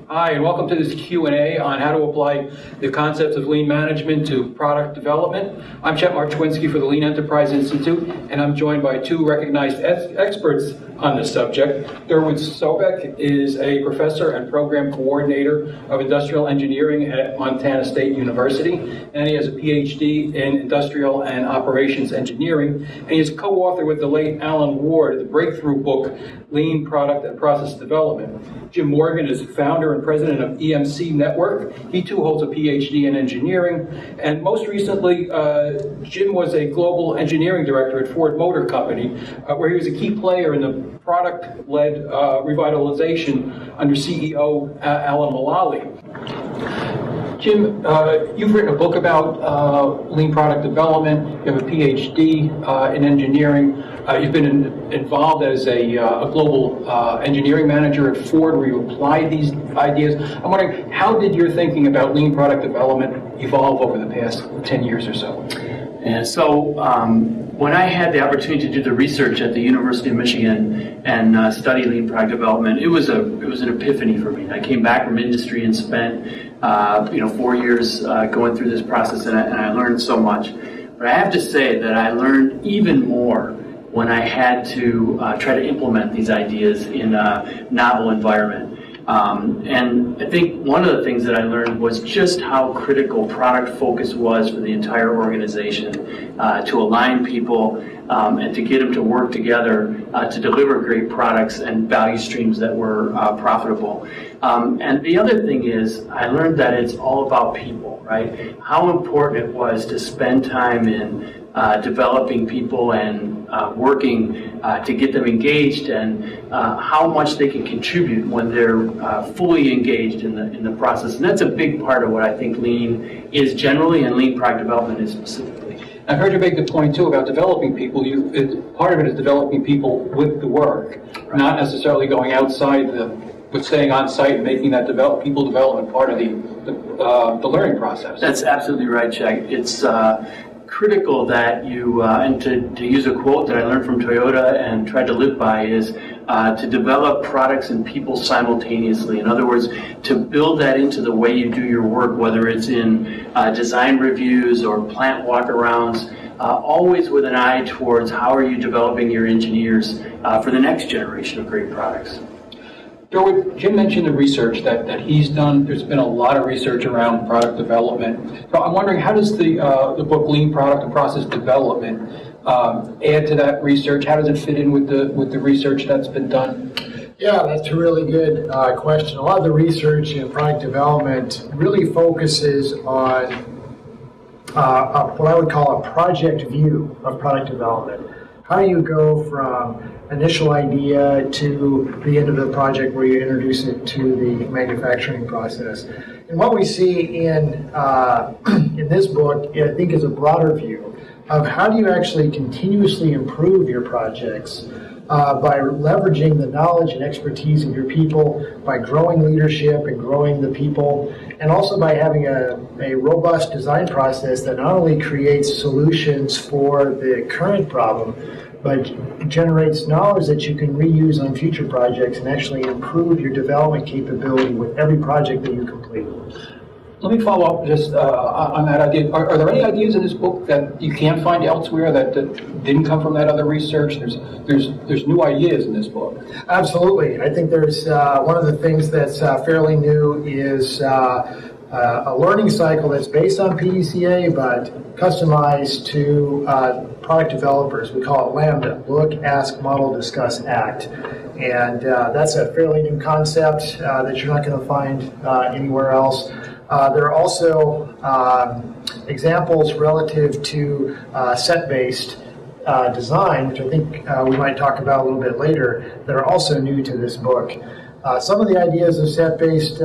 Hi, and welcome to this Q&A on how to apply the concepts of lean management to product development. I'm Chet Marchwinski for the Lean Enterprise Institute, and I'm joined by two recognized experts on this subject. Durward Sobek is a professor and program coordinator of industrial engineering at Montana State University, and he has a PhD in industrial and operations engineering, and he is co-author with the late Alan Ward of the breakthrough book, Lean Product and Process Development. Jim Morgan is founder and president of EMC Network. He too holds a PhD in engineering, and most recently, Jim was a global engineering director at Ford Motor Company, where he was a key player in the product-led revitalization under CEO Alan Mulally. Jim, you've written a book about lean product development. You have a PhD in engineering. You've been involved as a global engineering manager at Ford, where you applied these ideas. I'm wondering, how did your thinking about lean product development evolve over the past 10 years or so? And so when I had the opportunity to do the research at the University of Michigan and study lean product development, it was an epiphany for me. I came back from industry and spent 4 years going through this process, and I learned so much. But I have to say that I learned even more when I had to try to implement these ideas in a novel environment. And I think one of the things that I learned was just how critical product focus was for the entire organization, to align people and to get them to work together to deliver great products and value streams that were profitable. And the other thing is, I learned that it's all about people, right? How important it was to spend time in developing people and working to get them engaged, and how much they can contribute when they're fully engaged in the process. And that's a big part of what I think lean is generally, and lean product development is specifically. I heard you make the point too about developing people. Part of it is developing people with the work, right, not necessarily going outside but staying on site and making that people development part of the learning process. That's absolutely right, Jack. It's critical that you, and to use a quote that I learned from Toyota and tried to live by, is to develop products and people simultaneously. In other words, to build that into the way you do your work, whether it's in design reviews or plant walkarounds, always with an eye towards how are you developing your engineers for the next generation of great products. Durward, Jim mentioned the research that he's done. There's been a lot of research around product development. So I'm wondering, how does the book Lean Product and Process Development add to that research? How does it fit in with the research that's been done? Yeah, that's a really good question. A lot of the research in product development really focuses on what I would call a project view of product development. How do you go from initial idea to the end of the project where you introduce it to the manufacturing process? And what we see in this book, I think, is a broader view of how do you actually continuously improve your projects by leveraging the knowledge and expertise of your people, by growing leadership and growing the people, and also by having a robust design process that not only creates solutions for the current problem, but generates knowledge that you can reuse on future projects and actually improve your development capability with every project that you complete. Let me follow up just on that idea. Are there any ideas in this book that you can't find elsewhere that didn't come from that other research? There's new ideas in this book. Absolutely. I think there's one of the things that's fairly new is a learning cycle that's based on PDCA but customized to product developers. We call it Lambda: Look, Ask, Model, Discuss, Act. And that's a fairly new concept that you're not going to find anywhere else. There are also examples relative to set-based design, which I think we might talk about a little bit later, that are also new to this book. Some of the ideas of set-based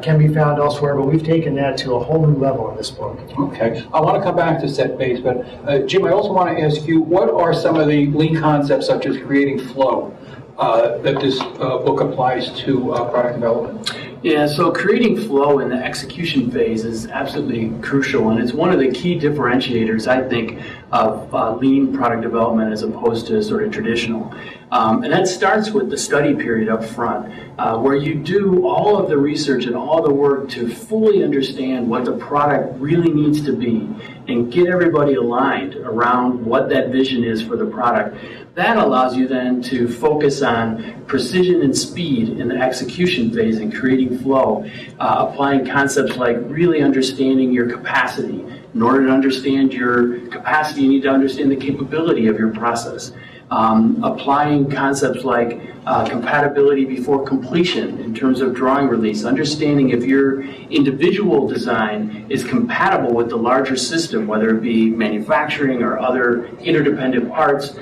can be found elsewhere, but we've taken that to a whole new level in this book. Okay. I want to come back to set-based, but Jim, I also want to ask you, what are some of the lean concepts, such as creating flow, that this book applies to product development? Yeah, so creating flow in the execution phase is absolutely crucial, and it's one of the key differentiators, I think, of lean product development as opposed to sort of traditional. And that starts with the study period up front, where you do all of the research and all the work to fully understand what the product really needs to be and get everybody aligned around what that vision is for the product. That allows you then to focus on precision and speed in the execution phase and creating flow, applying concepts like really understanding your capacity. In order to understand your capacity, you need to understand the capability of your process. Applying concepts like compatibility before completion in terms of drawing release, understanding if your individual design is compatible with the larger system, whether it be manufacturing or other interdependent parts,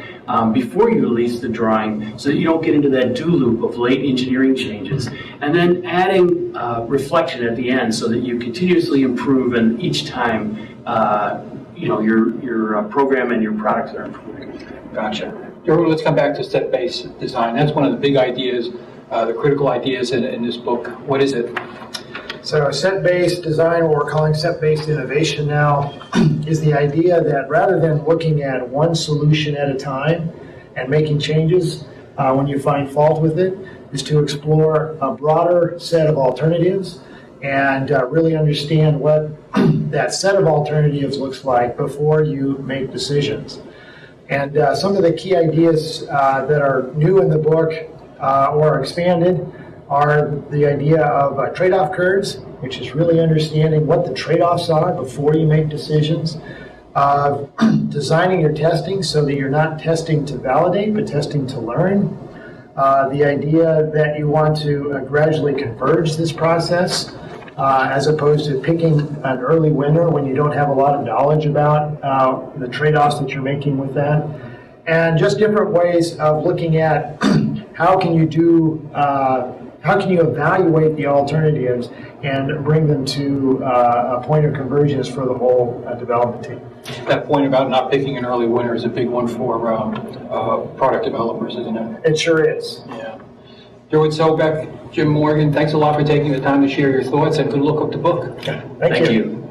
before you release the drawing so that you don't get into that do loop of late engineering changes. And then adding reflection at the end so that you continuously improve, and each time your program and your products are improving. Gotcha. Durward, let's come back to set-based design. That's one of the big ideas, the critical ideas in this book. What is it? So set-based design, what we're calling set-based innovation now, is the idea that rather than looking at one solution at a time and making changes when you find fault with it, is to explore a broader set of alternatives and really understand what that set of alternatives looks like before you make decisions. And some of the key ideas that are new in the book or expanded are the idea of trade-off curves, which is really understanding what the trade-offs are before you make decisions. Designing your testing so that you're not testing to validate, but testing to learn. The idea that you want to gradually converge this process as opposed to picking an early winner when you don't have a lot of knowledge about the trade-offs that you're making with that. And just different ways of looking at how can you evaluate the alternatives and bring them to a point of convergence for the whole development team. That point about not picking an early winner is a big one for product developers, isn't it? It sure is. Yeah. Durward Sobek, Jim Morgan, thanks a lot for taking the time to share your thoughts, and good luck with the book. Thank you.